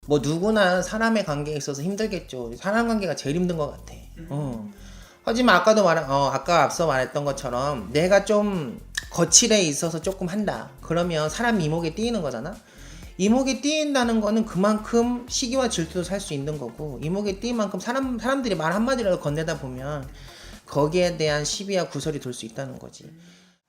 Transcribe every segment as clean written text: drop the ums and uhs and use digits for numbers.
뭐 누구나 사람의 관계에 있어서 힘들겠죠. 사람 관계가 제일 힘든 것 같아. 하지만 아까 앞서 말했던 것처럼 내가 좀 거칠에 있어서 조금 한다. 그러면 사람 이목에 띄이는 거잖아. 이목에 띄인다는 거는 그만큼 시기와 질투도 살 수 있는 거고, 이목에 띄인 만큼 사람들이 말 한마디라도 건네다 보면 거기에 대한 시비와 구설이 돌 수 있다는 거지.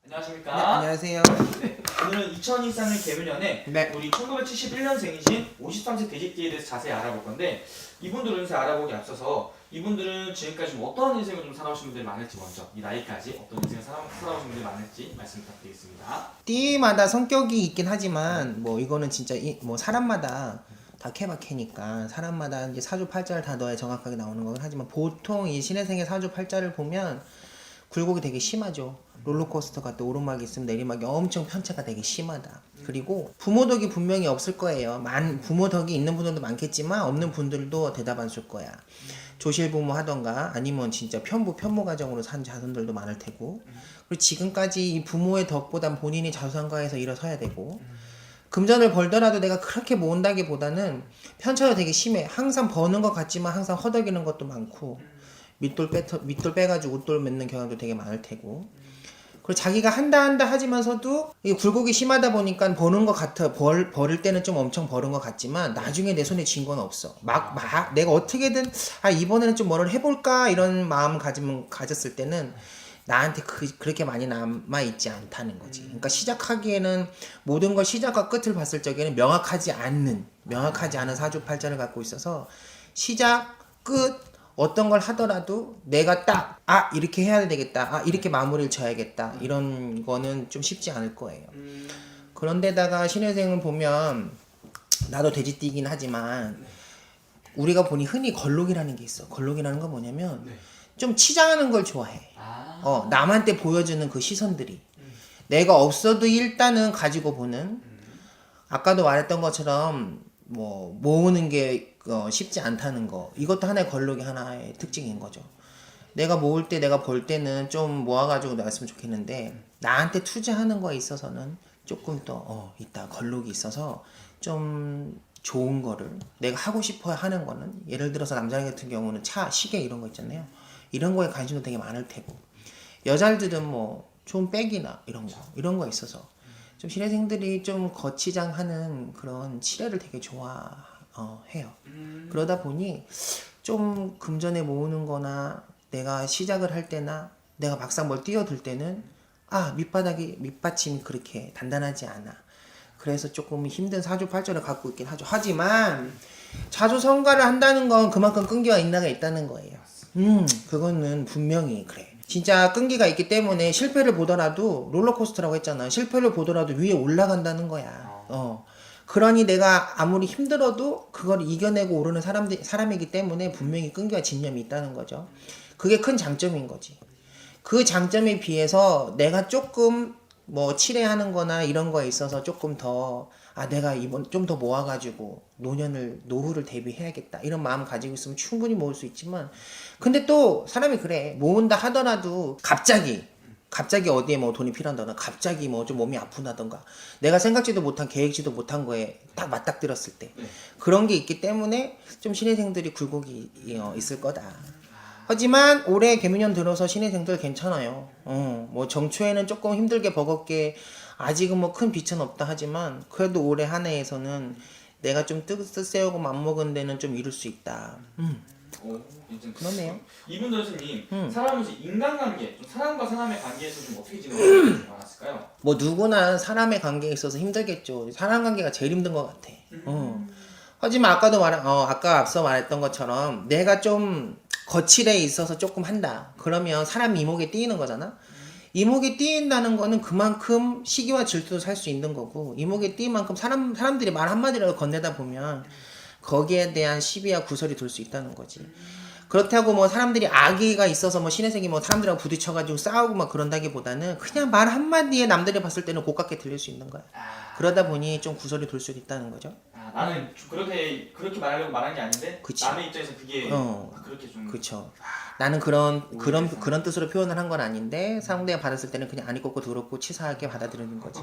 안녕하십니까? 네, 안녕하세요. 네, 오늘은 2023년 개묘년에 네. 우리 1971년생이신 53세 돼지띠에 대해서 자세히 알아볼 건데, 이분들 운세 알아보기 앞서서 이분들은 지금까지 좀 어떠한 인생을 좀 살아오신 분들이 많을지, 먼저 이 나이까지 어떤 인생을 살아오신 분들이 많을지 말씀 부탁드리겠습니다. 띠마다 성격이 있긴 하지만 뭐 이거는 진짜 뭐 사람마다 다 케바케니까 사람마다 이제 사주팔자를 다 넣어야 정확하게 나오는 거긴 하지만, 보통 이 신혜생의 사주팔자를 보면 굴곡이 되게 심하죠. 롤러코스터 같은 오르막이 있으면 내리막이 엄청 편차가 되게 심하다. 그리고 부모 덕이 분명히 없을 거예요. 부모 덕이 있는 분들도 많겠지만 없는 분들도 대답 안 줄 거야. 조실부모 하던가 아니면 진짜 편모 가정으로 산 자손들도 많을 테고, 그리고 지금까지 이 부모의 덕보단 본인이 자수성가해서 일어서야 되고, 금전을 벌더라도 내가 그렇게 모은다기보다는 편차가 되게 심해. 항상 버는 것 같지만 항상 허덕이는 것도 많고, 밑돌 빼가지고 웃돌 맺는 경향도 되게 많을 테고, 그리고 자기가 한다 하지만서도 이게 굴곡이 심하다 보니까 버는 것 같아. 버릴 때는 좀 엄청 버는 것 같지만 나중에 내 손에 쥔 건 없어. 내가 어떻게든 이번에는 좀 뭐를 해볼까 이런 마음 가졌을 때는 나한테 그렇게 많이 남아있지 않다는 거지. 그러니까 시작하기에는 모든 걸 시작과 끝을 봤을 적에는 명확하지 않은 사주팔자를 갖고 있어서, 시작, 끝, 어떤 걸 하더라도 내가 딱 이렇게 해야 되겠다, 이렇게 마무리를 져야겠다, 이런 거는 좀 쉽지 않을 거예요. 그런데다가 신혜생을 보면 나도 돼지띠긴 하지만 우리가 보니 흔히 걸록이라는 게 있어. 걸록이라는 건 뭐냐면 좀 치장하는 걸 좋아해. 남한테 보여주는 그 시선들이 내가 없어도 일단은 가지고 보는, 아까도 말했던 것처럼 뭐 모으는 게 쉽지 않다는 거, 이것도 하나의 걸록이 하나의 특징인 거죠. 내가 모을 때 내가 벌 때는 좀 모아가지고 나왔으면 좋겠는데, 나한테 투자하는 거에 있어서는 조금 더 있다 걸록이 있어서 좀 좋은 거를 내가 하고 싶어 하는 거는, 예를 들어서 남자 같은 경우는 차, 시계 이런 거 있잖아요. 이런 거에 관심도 되게 많을 테고, 여자들은 뭐 좋은 백이나 이런 거 있어서 좀 신혜생들이 좀 거치장하는 그런 칠해를 되게 좋아해요. 그러다 보니 좀 금전에 모으는 거나 내가 시작을 할 때나 내가 막상 뭘 뛰어들 때는 밑받침이 그렇게 단단하지 않아. 그래서 조금 힘든 사주팔자를 갖고 있긴 하죠. 하지만 자주성가를 한다는 건 그만큼 끈기와 인내가 있다는 거예요. 그거는 분명히 그래. 진짜 끈기가 있기 때문에 실패를 보더라도, 롤러코스터라고 했잖아. 실패를 보더라도 위에 올라간다는 거야. 그러니 내가 아무리 힘들어도 그걸 이겨내고 오르는 사람이기 때문에 분명히 끈기와 집념이 있다는 거죠. 그게 큰 장점인 거지. 그 장점에 비해서 내가 조금 뭐 칠해하는 거나 이런 거에 있어서 조금 더 내가 이번 좀 더 모아가지고 노후를 대비해야겠다, 이런 마음 가지고 있으면 충분히 모을 수 있지만, 근데 또 사람이 그래. 모은다 하더라도 갑자기 어디에 뭐 돈이 필요한다거나, 갑자기 뭐 좀 몸이 아프다던가, 내가 생각지도 못한, 계획지도 못한 거에 딱 맞닥뜨렸을 때 그런 게 있기 때문에 좀 신혜생들이 굴곡이 있을 거다. 하지만 올해 개미년 들어서 신혜생들 괜찮아요. 뭐 정초에는 조금 힘들게 버겁게 아직은 뭐 큰 빛은 없다 하지만, 그래도 올해 한 해에서는 내가 좀 뜻 세우고 맘먹은 데는 좀 이룰 수 있다. 그러네요. 이분들 선생님, 사람은 인간관계, 좀 사람과 사람의 관계에서 좀 어떻게 지내는 게 많았을까요? 뭐 누구나 사람의 관계에 있어서 힘들겠죠. 사람 관계가 제일 힘든 것 같아. 하지만 아까 앞서 말했던 것처럼 내가 좀 거칠에 있어서 조금 한다. 그러면 사람 이목에 띄이는 거잖아. 이목에 띄인다는 거는 그만큼 시기와 질투도 살 수 있는 거고, 이목에 띄인 만큼 사람들이 말 한마디라도 건네다 보면 거기에 대한 시비와 구설이 돌 수 있다는 거지. 그렇다고 뭐 사람들이 악의가 있어서 뭐 신혜생이 뭐 사람들하고 부딪혀가지고 싸우고 막 그런다기보다는 그냥 말 한마디에 남들이 봤을 때는 고깝게 들릴 수 있는 거야. 그러다 보니 좀 구설이 돌 수 있다는 거죠. 아, 나는 좀 그렇게 말하려고 말한 게 아닌데 그치. 남의 입장에서 그게 그렇게 좀 그쵸. 나는 그런 모르겠어. 뜻으로 표현을 한 건 아닌데 상대가 받았을 때는 그냥 아니 꽂고 더럽고 치사하게 받아들이는 거지.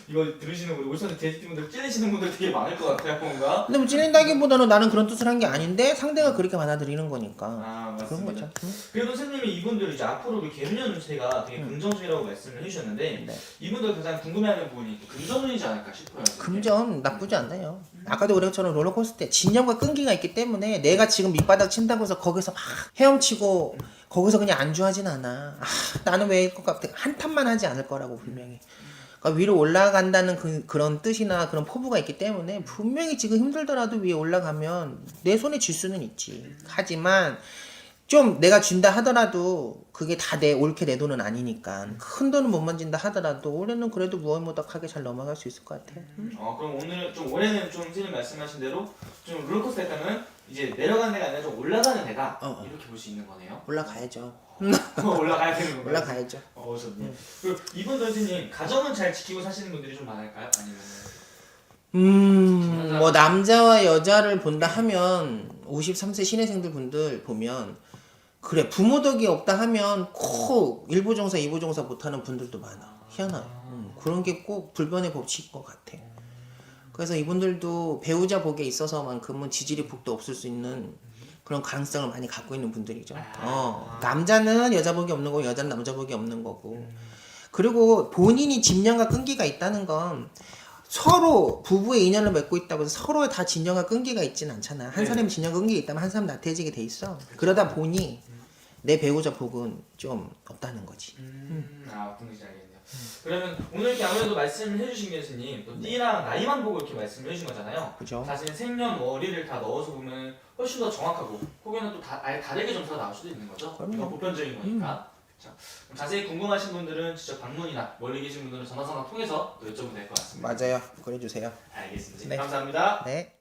이거 들으시는 우리 울산 돼지띠분들 찔리시는 분들 되게 많을 것 같아요 뭔가. 근데 뭐 찔린다기보다는 나는 그런 뜻을 한 게 아닌데 상대가 그렇게 받아들이는 거니까 아 그런 맞습니다. 거죠. 응? 그래도 선생님이 이분들 이제 앞으로 그 개묘년 운세가 되게 긍정적이라고 말씀을 해주셨는데 네. 이분들 가장 궁금해하는 부분이 또 금전운이지 않을까 싶어요. 선생님. 금전 나쁘지 않아요. 아까도 그런 것처럼 롤러코스터 때 진영과 끈기가 있기 때문에 내가 지금 밑바닥 친다고 해서 거기서 막 헤엄치고 거기서 그냥 안주하진 않아. 나는 왜 이럴 것 같아. 한탄만 하지 않을 거라고 분명히. 그러니까 위로 올라간다는 그런 뜻이나 그런 포부가 있기 때문에 분명히 지금 힘들더라도 위에 올라가면 내 손에 쥘 수는 있지. 하지만 좀 내가 준다 하더라도 그게 다 옳게 내 돈은 아니니까 큰 돈은 못 만진다 하더라도 올해는 그래도 무얼무덕하게 잘 넘어갈 수 있을 것 같아. 그럼 오늘 좀 올해는 좀 선생님 말씀하신 대로 좀 롤러코스터 약간은 이제 내려가는 데가 아니라 좀 올라가는 데다 이렇게 볼 수 있는 거네요. 올라가야죠. 올라가야 되는 건가요? 올라가야죠. 좋네. 그리고 이분 선생님 가정은 잘 지키고 사시는 분들이 좀 많을까요? 아니면 뭐 남자와 여자를 본다 하면 53세 신혜생들 분들 보면 그래 부모 덕이 없다 하면 꼭 일부종사 이부종사 못하는 분들도 많아. 희한하네. 그런 게 꼭 불변의 법칙인 것 같아. 그래서 이분들도 배우자 복에 있어서만큼은 지지리 복도 없을 수 있는 그런 가능성을 많이 갖고 있는 분들이죠. 남자는 여자 복이 없는 거고 여자는 남자 복이 없는 거고. 그리고 본인이 집념과 끈기가 있다는 건 서로 부부의 인연을 맺고 있다고 해서 서로의 다 진정과 끈기가 있지는 않잖아. 한 네. 사람이 진정과 끈기가 있다면 한 사람은 나태해지게 돼 있어. 그러다 보니 내 배우자 복은 좀 없다는 거지. 어떤 건지 알겠네요. 그러면 오늘 이렇게 아무래도 말씀을 해주신 게 교수님 또 띠랑 나이만 보고 이렇게 말씀을 해주신 거잖아요. 그죠? 자신의 생년월일을 다 넣어서 보면 훨씬 더 정확하고 혹여나 또 아예 다르게 점수가 나올 수도 있는 거죠. 그럼요. 이건 보편적인 거니까. 그렇죠. 그럼 자세히 궁금하신 분들은 직접 방문이나 멀리 계신 분들은 전화상담 통해서 또 여쭤보면 될 것 같습니다. 맞아요. 그래주세요. 알겠습니다. 네. 감사합니다. 네.